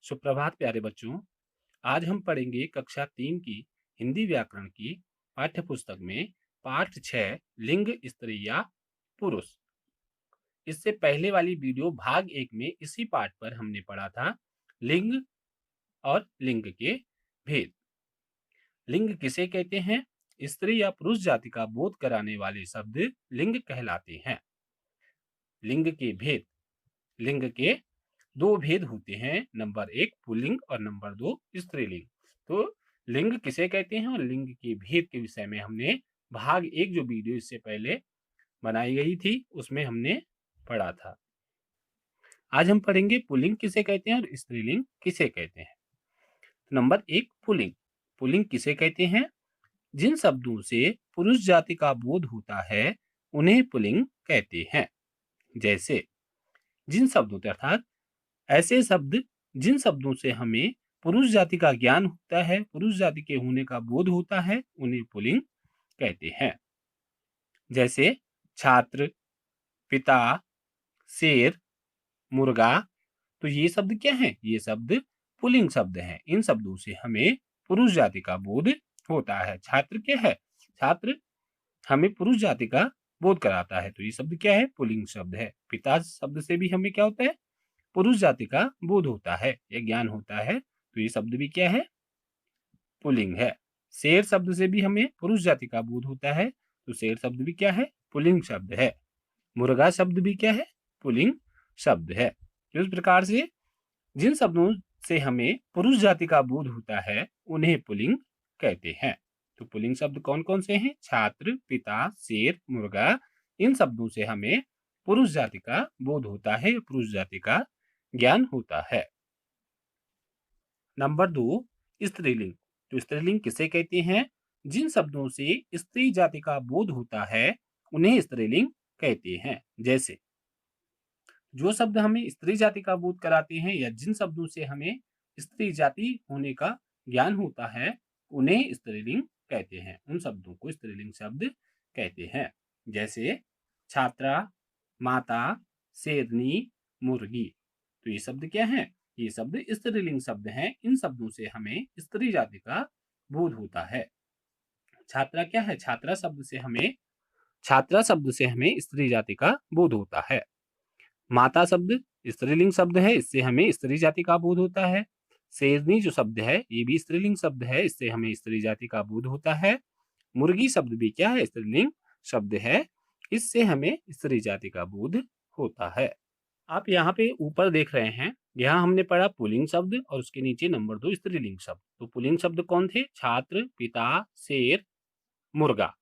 सुप्रभात प्यारे बच्चों। आज हम पढ़ेंगे कक्षा 3 की हिंदी व्याकरण की पाठ्य पुस्तक में पाठ 6 लिंग स्त्री या पुरुष। इससे पहले वाली वीडियो भाग 1 में इसी पाठ पर हमने पढ़ा था लिंग और लिंग के भेद। लिंग किसे कहते हैं? स्त्री या पुरुष जाति का बोध कराने वाले शब्द लिंग कहलाते हैं। लिंग के भेद। लिंग के दो भेद होते हैं, नंबर 1 पुल्लिंग और नंबर 2 स्त्रीलिंग। तो लिंग किसे कहते हैं और लिंग के भेद के विषय में हमने भाग 1 जो वीडियो इससे पहले बनाई गई थी उसमें हमने पढ़ा था। आज हम पढ़ेंगे पुल्लिंग किसे कहते हैं और स्त्रीलिंग किसे कहते हैं। Number 1 pulling. पुल्लिंग किसे कहते हैं? जिन शब्दों से पुरुष जाति का बोध होता है उन्हें पुल्लिंग कहते हैं। जैसे जिन शब्दों अर्थात ऐसे शब्द जिन शब्दों से हमें पुरुष जाति का ज्ञान होता है, पुरुष जाति के होने का बोध होता है, उन्हें पुल्लिंग कहते हैं। जैसे छात्र, पिता, शेर, मुर्गा। तो ये शब्द क्या हैं? ये शब्द पुल्लिंग शब्द हैं। इन शब्दों से हमें पुरुष जाति का बोध होता है। छात्र क्या है? छात्र हमें पुरुष जाति का बोध कराता है, तो ये शब्द क्या है? पुल्लिंग शब्द है। पिता शब्द से भी हमें क्या होता है? पुरुष जाति का बोध होता है या ज्ञान होता है, तो ये शब्द भी क्या है? पुल्लिंग है। शेर शब्द से भी हमें पुरुष जाति का बोध होता है, तो शेर शब्द भी क्या है? पुल्लिंग शब्द है। मुर्गा शब्द भी क्या है? पुल्लिंग शब्द है। तो इस प्रकार से जिन शब्दों से हमें पुरुष जाति का बोध होता है उन्हें पुल्लिंग कहते हैं। तो पुल्लिंग शब्द कौन कौन से हैं? छात्र, पिता, शेर, मुर्गा। इन शब्दों से हमें पुरुष जाति का बोध होता है, पुरुष जाति का ज्ञान होता है। नंबर 2 स्त्रीलिंग। तो स्त्रीलिंग किसे कहते हैं? जिन शब्दों से स्त्री जाति का बोध होता है उन्हें स्त्रीलिंग कहते हैं। जैसे जो शब्द हमें स्त्री जाति का बोध कराते हैं या जिन शब्दों से हमें स्त्री जाति होने का ज्ञान होता है उन्हें स्त्रीलिंग कहते हैं। उन शब्दों को स्त्रीलिंग शब्द कहते हैं। जैसे छात्रा, माता, शेरनी, मुर्गी। तो ये शब्द क्या है? ये शब्द स्त्रीलिंग शब्द हैं। इन शब्दों से हमें स्त्री जाति का बोध होता है। छात्रा क्या है? छात्रा शब्द से हमें स्त्री जाति का बोध होता है। माता शब्द स्त्रीलिंग शब्द है, इससे हमें स्त्री जाति का बोध होता है। शेरनी जो शब्द है ये भी स्त्रीलिंग शब्द है, इससे हमें स्त्री जाति का बोध होता है। मुर्गी शब्द भी क्या है? स्त्रीलिंग शब्द है, इससे हमें स्त्री जाति का बोध होता है। आप यहाँ पे ऊपर देख रहे हैं, यहाँ हमने पढ़ा पुल्लिंग शब्द और उसके नीचे नंबर 2 स्त्रीलिंग शब्द। तो पुल्लिंग शब्द कौन थे? छात्र, पिता, शेर, मुर्गा।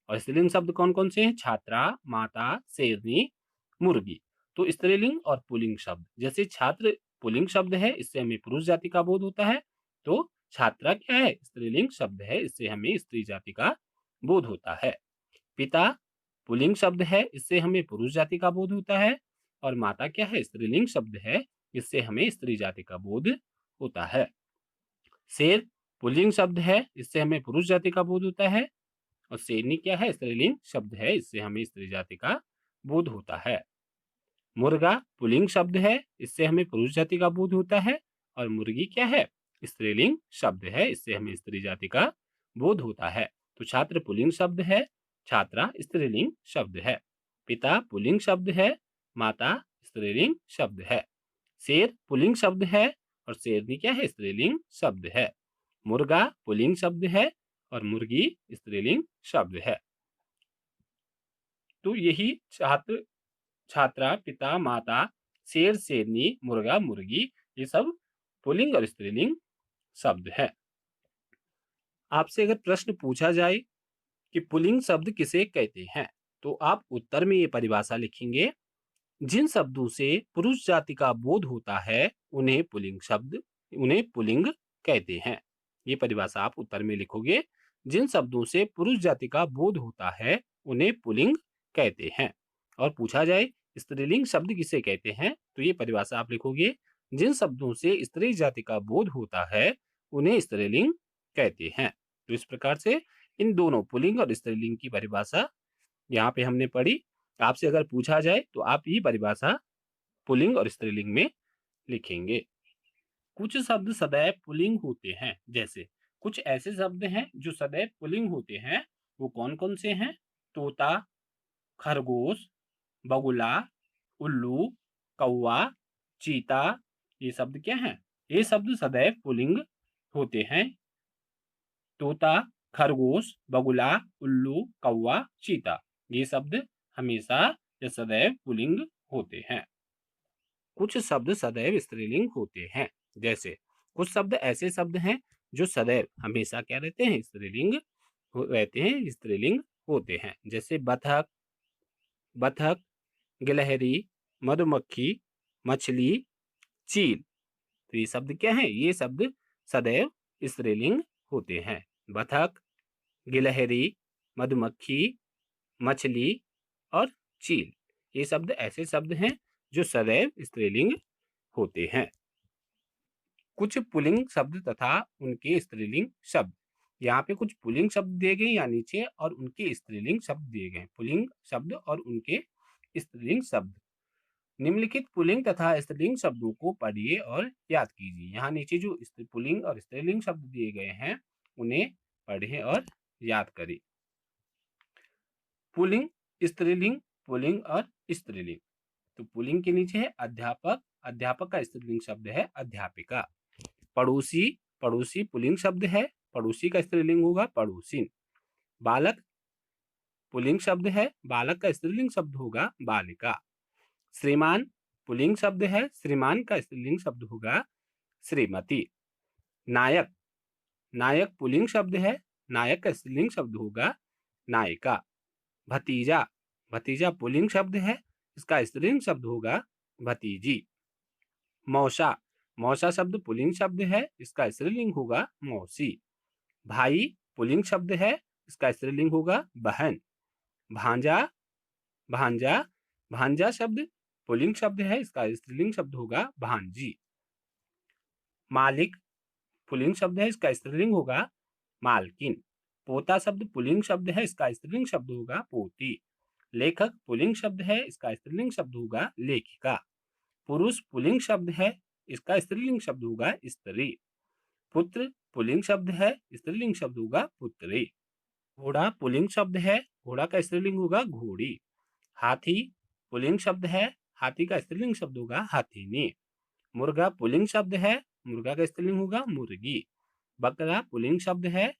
और स्त्रीलिंग शब्द कौन कौन से हैं? छात्रा, माता, शेरनी, मुर्गी। तो स्त्रीलिंग और पुल्लिंग शब्द, जैसे छात्र पुल्लिंग शब्द है, इससे हमें पुरुष जाति का बोध होता है। तो छात्रा क्या है? स्त्रीलिंग शब्द है, इससे हमें स्त्री जाति का बोध होता है। पिता पुल्लिंग शब्द है, इससे हमें पुरुष जाति का बोध होता है। और माता क्या है? स्त्रीलिंग शब्द है, इससे हमें स्त्री जाति का बोध होता है। शेर पुल्लिंग शब्द है, इससे हमें पुरुष जाति का बोध होता है। और शेरनी क्या है? स्त्रीलिंग शब्द है, इससे हमें स्त्री जाति का बोध होता है। मुर्गा पुल्लिंग शब्द है, इससे हमें पुरुष जाति का बोध होता है। और मुर्गी क्या है? स्त्रीलिंग शब्द है, इससे हमें स्त्री जाति का बोध होता है। तो छात्र पुल्लिंग शब्द है, छात्रा स्त्रीलिंग शब्द है। पिता पुल्लिंग शब्द है, माता स्त्रीलिंग शब्द है। शेर पुल्लिंग शब्द है और शेरनी क्या है? स्त्रीलिंग शब्द है। मुर्गा पुल्लिंग शब्द है और मुर्गी स्त्रीलिंग शब्द है। तो यही छात्र, छात्रा, पिता, माता, शेर, शेरनी, मुर्गा, मुर्गी, ये सब पुल्लिंग और स्त्रीलिंग शब्द है। आपसे अगर प्रश्न पूछा जाए कि पुल्लिंग शब्द किसे कहते हैं, तो आप उत्तर में ये परिभाषा लिखेंगे, जिन शब्दों से पुरुष जाति का बोध होता है उन्हें पुल्लिंग कहते हैं। ये परिभाषा आप उत्तर में लिखोगे, जिन शब्दों से पुरुष जाति का बोध होता है उन्हें पुल्लिंग कहते हैं। और पूछा जाए स्त्रीलिंग शब्द किसे कहते हैं, तो ये परिभाषा आप लिखोगे, जिन शब्दों से स्त्री जाति का बोध होता है उन्हें स्त्रीलिंग कहते हैं। तो इस प्रकार से इन दोनों पुल्लिंग और स्त्रीलिंग की परिभाषा यहाँ पे हमने पढ़ी। आपसे अगर पूछा जाए तो आप ये परिभाषा पुल्लिंग और स्त्रीलिंग में लिखेंगे। कुछ शब्द सदैव पुल्लिंग होते हैं। जैसे कुछ ऐसे शब्द हैं जो सदैव पुल्लिंग होते हैं, वो कौन कौन से हैं? तोता, खरगोश, बगुला, उल्लू, कौवा, चीता। ये शब्द क्या हैं? ये शब्द सदैव पुल्लिंग होते हैं। तोता, खरगोश, बगुला, उल्लू, कौवा, चीता। ये शब्द हमेशा या सदैव पुल्लिंग होते हैं। कुछ शब्द सदैव स्त्रीलिंग होते हैं। जैसे कुछ शब्द ऐसे शब्द हैं जो सदैव हमेशा क्या रहते हैं? स्त्रीलिंग रहते हैं, स्त्रीलिंग होते हैं। जैसे बतख, बतख, गिलहरी, मधुमक्खी, मछली, चील। तो ये शब्द क्या है? ये शब्द सदैव स्त्रीलिंग होते हैं। बतख, गिलहरी, मधुमक्खी, मछली और चील। ये शब्द ऐसे शब्द हैं जो सदैव स्त्रीलिंग होते हैं। कुछ पुल्लिंग शब्द तथा उनके स्त्रीलिंग शब्द। यहाँ पे कुछ पुल्लिंग शब्द दिए गए या नीचे और उनके स्त्रीलिंग शब्द दिए गए। पुल्लिंग शब्द और उनके स्त्रीलिंग शब्द। निम्नलिखित पुल्लिंग तथा स्त्रीलिंग शब्दों को पढ़िए और याद कीजिए। यहाँ नीचे जो पुल्लिंग और स्त्रीलिंग शब्द दिए गए हैं उन्हें पढ़ें और याद करें। पुल्लिंग, स्त्रीलिंग, पुल्लिंग और स्त्रीलिंग। तो पुल्लिंग के नीचे है अध्यापक, अध्यापक का स्त्रीलिंग शब्द है अध्यापिका। पड़ोसी, पड़ोसी पुल्लिंग शब्द है, पड़ोसी का स्त्रीलिंग होगा पड़ोसिन। बालक पुल्लिंग शब्द है, बालक का स्त्रीलिंग शब्द होगा बालिका। श्रीमान पुल्लिंग शब्द है, श्रीमान का स्त्रीलिंग शब्द होगा श्रीमती। नायक, नायक पुल्लिंग शब्द है, नायक का स्त्रीलिंग शब्द होगा नायिका। भतीजा, भतीजा पुल्लिंग शब्द है, इसका स्त्रीलिंग शब्द होगा भतीजी। मौसा, मौसा शब्द पुल्लिंग शब्द है, इसका स्त्रीलिंग होगा मौसी। भाई पुल्लिंग शब्द है, इसका स्त्रीलिंग होगा बहन। भांजा, भांजा, भांजा शब्द पुल्लिंग शब्द है, इसका स्त्रीलिंग शब्द होगा भांजी। मालिक पुल्लिंग शब्द है, इसका स्त्रीलिंग होगा मालकिन। पोता शब्द पुल्लिंग शब्द है, इसका स्त्रीलिंग शब्द होगा पोती। लेखक पुल्लिंग शब्द है, इसका स्त्रीलिंग शब्द होगा लेखिका। पुरुष पुल्लिंग शब्द है, इसका स्त्रीलिंग शब्द होगा स्त्री। पुत्र पुल्लिंग शब्द है, स्त्रीलिंग शब्द होगा पुत्री। घोड़ा पुल्लिंग शब्द है, घोड़ा का स्त्रीलिंग होगा घोड़ी। हाथी पुल्लिंग शब्द है, हाथी का स्त्रीलिंग शब्द होगा हाथीनी। मुर्गा पुल्लिंग शब्द है, मुर्गा का स्त्रीलिंग होगा मुर्गी। बकरा पुल्लिंग शब्द है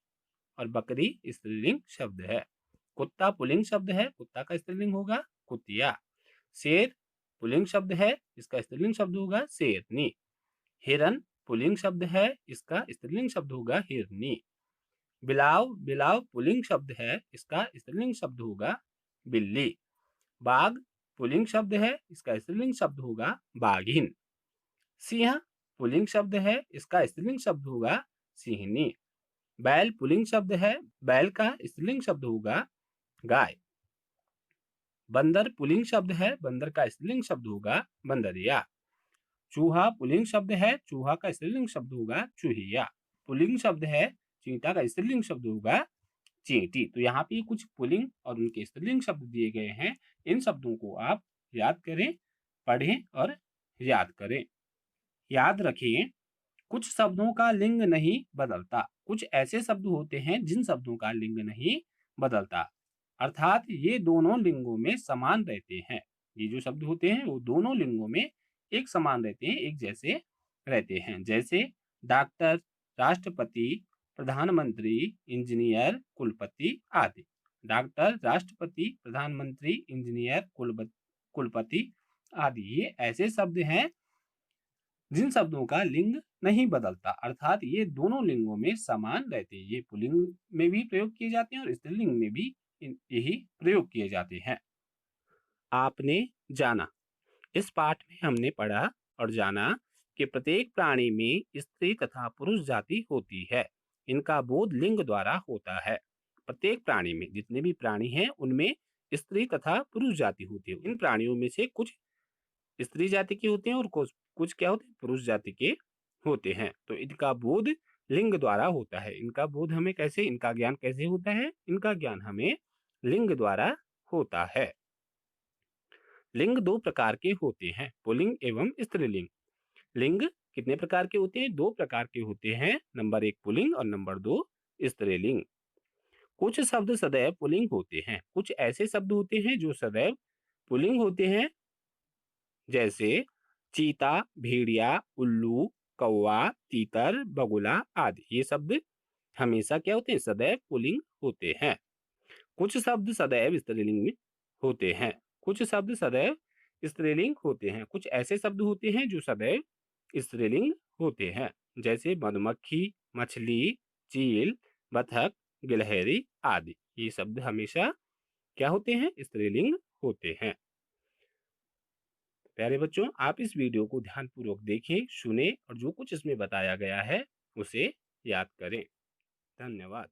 और बकरी स्त्रीलिंग शब्द है। कुत्ता पुल्लिंग शब्द है, कुत्ता का स्त्रीलिंग होगा कुतिया। शेर पुल्लिंग शब्द है, इसका स्त्रीलिंग शब्द होगा शेरनी। हिरन पुल्लिंग शब्द है, इसका स्त्रीलिंग शब्द होगा हिरनी। बिलाव, बिलाव पुल्लिंग शब्द है, इसका स्त्रीलिंग शब्द होगा बिल्ली। बाघ पुल्लिंग शब्द है, इसका स्त्रीलिंग शब्द होगा बाघिन। सिंह पुल्लिंग शब्द है, इसका स्त्रीलिंग शब्द होगा सिंहनी। बैल पुल्लिंग शब्द है, बैल का स्त्रीलिंग शब्द होगा गाय। बंदर पुल्लिंग शब्द है, बंदर का स्त्रीलिंग शब्द होगा बंदरिया। चूहा पुल्लिंग शब्द है, चूहा का स्त्रीलिंग शब्द होगा चूहिया। पुल्लिंग शब्द है, चींटा का स्त्रीलिंग शब्द होगा चींटी। तो यहाँ पे कुछ पुल्लिंग और उनके स्त्रीलिंग शब्द दिए गए हैं। इन शब्दों को आप याद करें, पढ़ें और याद करें। याद रखें, कुछ शब्दों का लिंग नहीं बदलता। कुछ ऐसे शब्द होते हैं जिन शब्दों का लिंग नहीं बदलता, अर्थात ये दोनों लिंगों में समान रहते हैं। ये जो शब्द होते हैं वो दोनों लिंगों में एक समान रहते हैं, एक जैसे रहते हैं। जैसे डॉक्टर, राष्ट्रपति, प्रधानमंत्री, इंजीनियर, कुलपति आदि। डॉक्टर, राष्ट्रपति, प्रधानमंत्री, इंजीनियर, कुलपति आदि ये ऐसे शब्द हैं जिन शब्दों का लिंग नहीं बदलता, अर्थात ये दोनों लिंगों में समान रहते हैं। ये पुल्लिंग में भी प्रयोग किए जाते हैं और स्त्रीलिंग में भी यही प्रयोग किए जाते हैं। आपने जाना, इस पाठ में हमने पढ़ा और जाना कि प्रत्येक प्राणी में स्त्री तथा पुरुष जाति होती है। इनका बोध लिंग द्वारा होता है। प्रत्येक प्राणी में, जितने भी प्राणी हैं उनमें स्त्री तथा पुरुष जाति होती है। इन प्राणियों में से कुछ स्त्री जाति के होते हैं और कुछ कुछ क्या होते हैं? पुरुष जाति के होते हैं। तो इनका बोध लिंग द्वारा होता है। इनका बोध हमें कैसे, इनका ज्ञान कैसे होता है? इनका ज्ञान हमें लिंग द्वारा होता है। लिंग दो प्रकार के होते हैं, पुल्लिंग एवं स्त्रीलिंग। लिंग कितने प्रकार के होते हैं? 2 प्रकार के होते हैं। नंबर 1 पुल्लिंग और नंबर 2 स्त्रीलिंग। कुछ शब्द सदैव पुल्लिंग होते हैं, कुछ ऐसे शब्द होते हैं जो सदैव पुल्लिंग होते हैं, जैसे चीता, भेड़िया, उल्लू, कौवा, तीतर, बगुला आदि। ये शब्द हमेशा क्या होते हैं? सदैव पुल्लिंग होते हैं। कुछ शब्द सदैव स्त्रीलिंग में होते हैं, कुछ शब्द सदैव स्त्रीलिंग होते हैं। कुछ ऐसे शब्द होते हैं जो सदैव स्त्रीलिंग होते हैं, जैसे मधुमक्खी, मछली, चील, बतख, गिलहरी आदि। ये शब्द हमेशा क्या होते हैं? स्त्रीलिंग होते हैं। प्यारे बच्चों, आप इस वीडियो को ध्यानपूर्वक देखें, सुने और जो कुछ इसमें बताया गया है उसे याद करें। धन्यवाद।